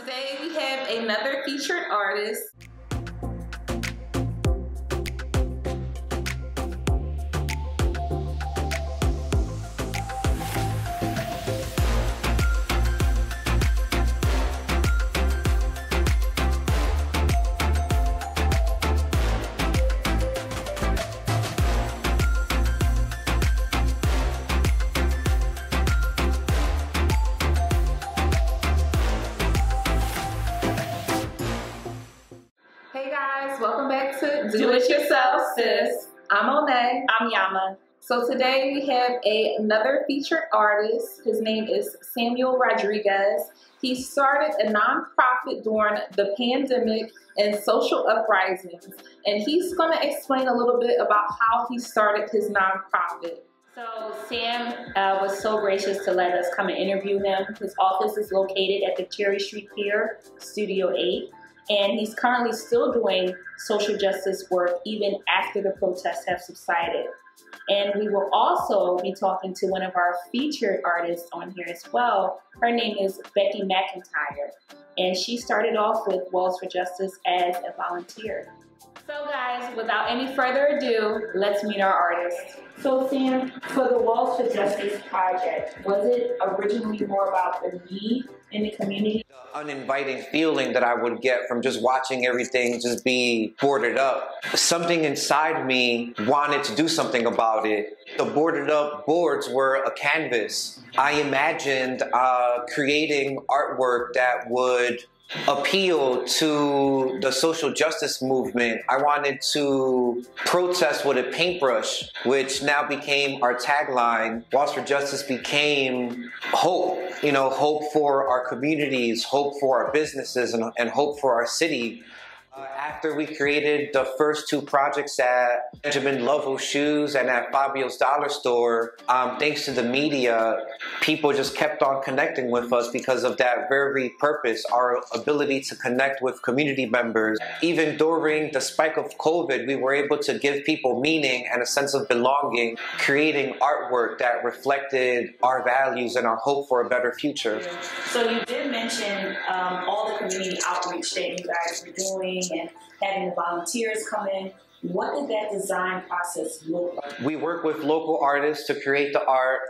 Today we have another featured artist. Hey guys, welcome back to Do It Yourself Sis. I'm Monet. I'm Yama. So today we have another featured artist. His name is Samuel Rodriguez. He started a nonprofit during the pandemic and social uprisings. And he's going to explain a little bit about how he started his nonprofit. So Sam was so gracious to let us come and interview him. His office is located at the Cherry Street Pier, Studio 8. And he's currently still doing social justice work even after the protests have subsided. And we will also be talking to one of our featured artists on here as well. Her name is Becky McIntyre, and she started off with Walls for Justice as a volunteer. So guys, without any further ado, let's meet our artist. So Sam, for the Walls for Justice project, was it originally more about the need in the community? The uninviting feeling that I would get from just watching everything just be boarded up. Something inside me wanted to do something about it. The boarded up boards were a canvas. I imagined creating artwork that would appeal to the social justice movement. I wanted to protest with a paintbrush, which now became our tagline. Walls for Justice became hope, hope for our communities, hope for our businesses, and hope for our city. After we created the first two projects at Benjamin Lovell Shoes and at Fabio's Dollar Store, thanks to the media, people just kept on connecting with us because of that very purpose, our ability to connect with community members. Even during the spike of COVID, we were able to give people meaning and a sense of belonging, creating artwork that reflected our values and our hope for a better future. So you did mention all the community outreach that you guys were doing and having the volunteers come in. What did that design process look like? We work with local artists to create the art.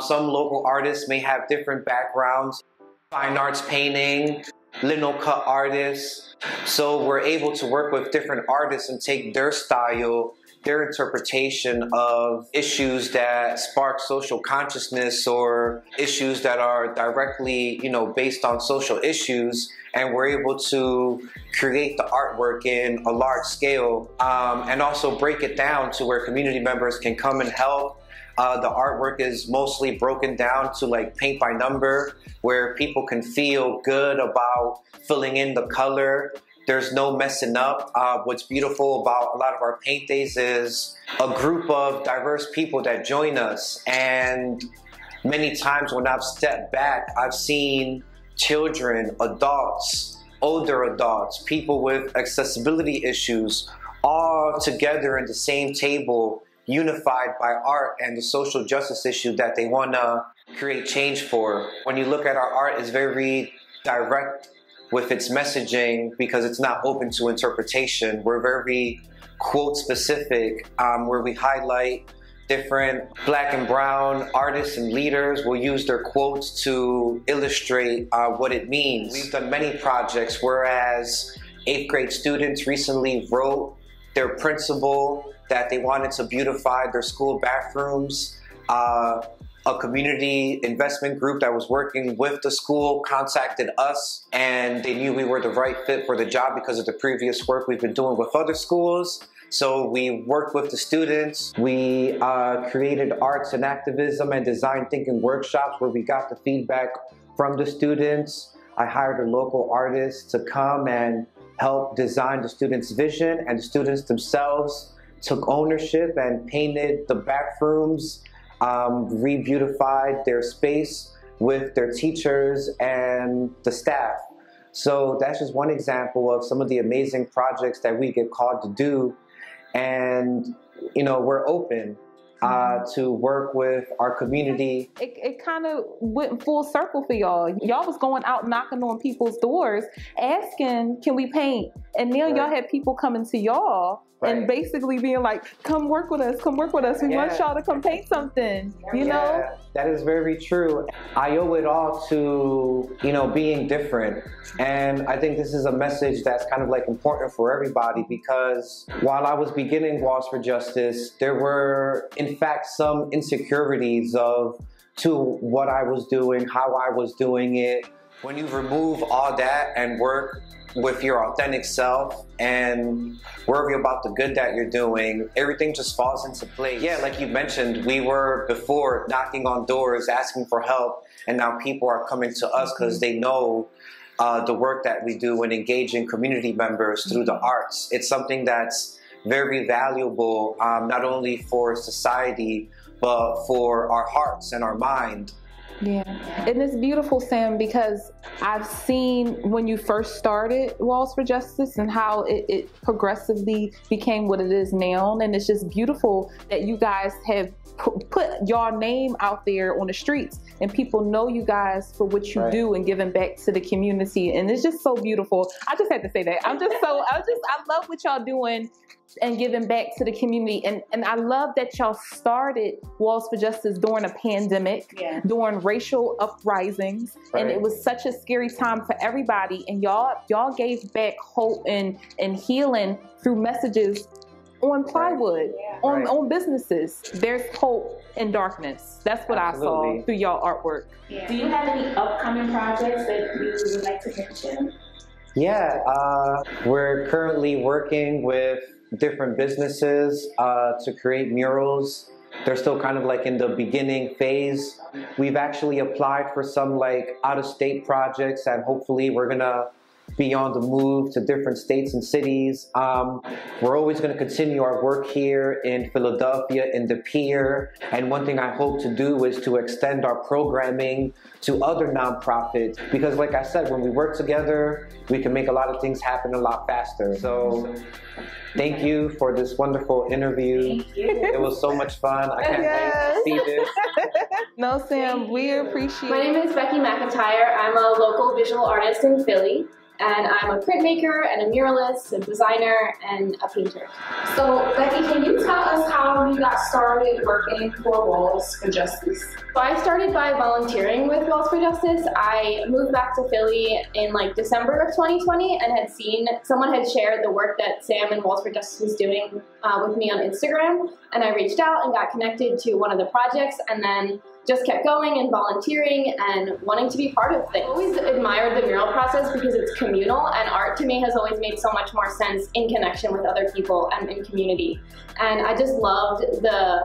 Some local artists may have different backgrounds, fine arts painting, lino cut artists. So we're able to work with different artists and take their style, their interpretation of issues that spark social consciousness or issues that are directly, based on social issues. And we're able to create the artwork in a large scale and also break it down to where community members can come and help. The artwork is mostly broken down to like paint by number, where people can feel good about filling in the color. There's no messing up. What's beautiful about a lot of our paint days is a group of diverse people that join us. And many times when I've stepped back, I've seen children, adults, older adults, people with accessibility issues, all together in the same table, unified by art and the social justice issue that they want to create change for. When you look at our art, it's very direct with its messaging because it's not open to interpretation. We're very quote specific, where we highlight different Black and brown artists and leaders will use their quotes to illustrate what it means. We've done many projects, whereas 8th grade students recently wrote their principal that they wanted to beautify their school bathrooms. A community investment group that was working with the school contacted us, and they knew we were the right fit for the job because of the previous work we've been doing with other schools. So we worked with the students. We created arts and activism and design thinking workshops where we got the feedback from the students. I hired a local artist to come and help design the students' vision, and the students themselves took ownership and painted the bathrooms, re-beautified their space with their teachers and the staff. So that's just one example of some of the amazing projects that we get called to do. And, we're open. to work with our community. It kind of went full circle for y'all. Y'all was going out knocking on people's doors, asking, can we paint? And now y'all had people coming to y'all and basically being like, come work with us, come work with us. We want y'all to come paint something, you know? That is very true. I owe it all to, you know, being different. And I think this is a message that's kind of like important for everybody, because while I was beginning Walls for Justice, there were in fact some insecurities to what I was doing, how I was doing it. When you remove all that and work with your authentic self and worry about the good that you're doing, everything just falls into place. Yeah, like you mentioned, we were before knocking on doors, asking for help, and now people are coming to us because they know the work that we do and engaging community members through the arts. It's something that's very valuable, not only for society, but for our hearts and our mind. Yeah, and it's beautiful, Sam, because I've seen when you first started Walls for Justice and how it progressively became what it is now. And it's just beautiful that you guys have put your name out there on the streets and people know you guys for what you do and giving back to the community. And it's just so beautiful. I just had to say that. I love what y'all doing and giving back to the community. And I love that y'all started Walls for Justice during a pandemic, during racial uprisings. And it was such a scary time for everybody. And y'all gave back hope and healing through messages on plywood, on businesses. There's hope in darkness. That's what I saw through y'all artwork. Yeah. Do you have any upcoming projects that you would like to mention? Yeah, we're currently working with different businesses to create murals. They're still kind of like in the beginning phase. We've actually applied for some like out-of-state projects, and hopefully we're gonna be on the move to different states and cities. We're always going to continue our work here in Philadelphia, in the Pier. And one thing I hope to do is to extend our programming to other nonprofits, because like I said, when we work together, we can make a lot of things happen a lot faster. So thank you for this wonderful interview. Thank you. It was so much fun. I can't wait to see this. No, Sam, we appreciate it. My name is Becky McIntyre. I'm a local visual artist in Philly. And I'm a printmaker and a muralist, a designer, and a painter. So, Becky, can you tell us how you got started working for Walls for Justice? So I started by volunteering with Walls for Justice. I moved back to Philly in like December of 2020 and had seen someone had shared the work that Sam and Walls for Justice was doing with me on Instagram. And I reached out and got connected to one of the projects, and then just kept going and volunteering and wanting to be part of things. I always admired the mural process because it's communal, and art to me has always made so much more sense in connection with other people and in community. And I just loved the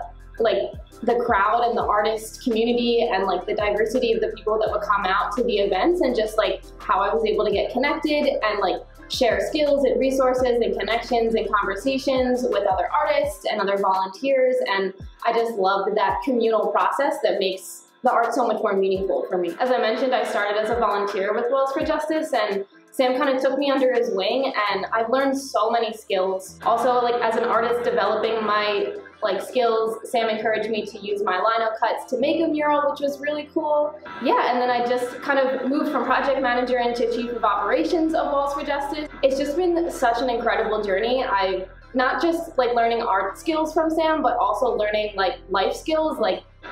crowd and the artist community and like the diversity of the people that would come out to the events, and just like how I was able to get connected and like share skills and resources and connections and conversations with other artists and other volunteers. And I just loved that communal process that makes the art so much more meaningful for me. As I mentioned, I started as a volunteer with Walls for Justice, and Sam kind of took me under his wing, and I've learned so many skills. Also, like as an artist developing my skills, Sam encouraged me to use my lino cuts to make a mural, which was really cool. Yeah, and then I just kind of moved from project manager into chief of operations of Walls for Justice. It's just been such an incredible journey. I've not just learning art skills from Sam, but also learning life skills.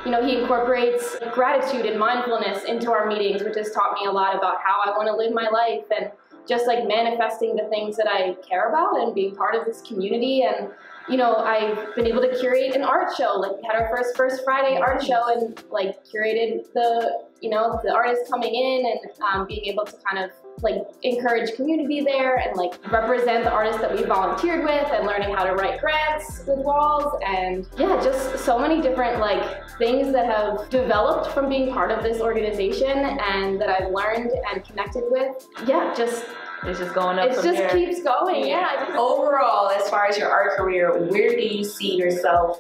He incorporates gratitude and mindfulness into our meetings, which has taught me a lot about how I want to live my life, and just manifesting the things that I care about and being part of this community. And I've been able to curate an art show. We had our first Friday art show, and curated the artists coming in, and being able to kind of encourage community there, and represent the artists that we volunteered with, and learning how to write grants with Walls. And yeah, just so many different things that have developed from being part of this organization, and that I've learned and connected with. Yeah, it's just going up. It just keeps going. Yeah. Overall, as far as your art career, where do you see yourself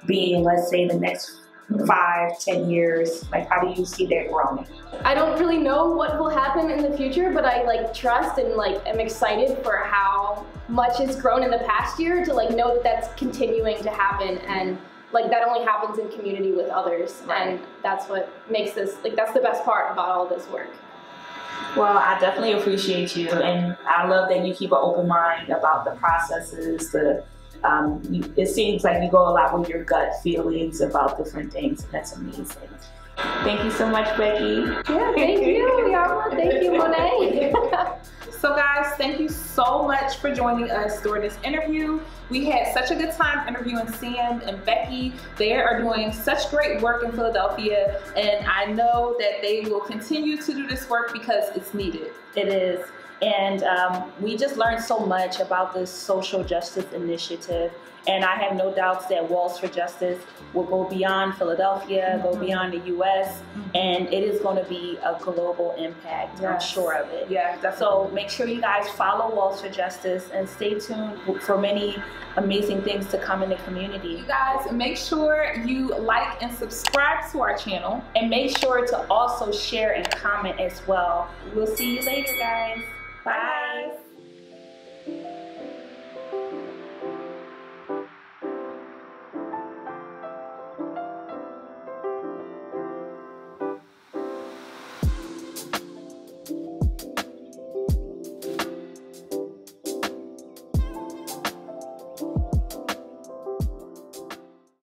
being, let's say, the next 5-10 years? How do you see that growing? I don't really know what will happen in the future, but I trust and am excited for how much has grown in the past year to know that that's continuing to happen. And like that only happens in community with others, and that's what makes this, like, that's the best part about all this work. Well, I definitely appreciate you, and I love that you keep an open mind about the processes. It seems like you go a lot with your gut feelings about different things, and that's amazing. Thank you so much, Becky. Yeah, thank you, Yarla. Thank you, Monet. So guys, thank you so much for joining us during this interview. We had such a good time interviewing Sam and Becky. They are doing such great work in Philadelphia, and I know that they will continue to do this work because it's needed. It is. And we just learned so much about this social justice initiative. And I have no doubts that Walls for Justice will go beyond Philadelphia, go beyond the U.S., and it is going to be a global impact. I'm sure of it. Yeah, definitely. So make sure you guys follow Walls for Justice and stay tuned for many amazing things to come in the community. You guys, make sure you like and subscribe to our channel. And make sure to also share and comment as well. We'll see you later, guys. Bye. Bye.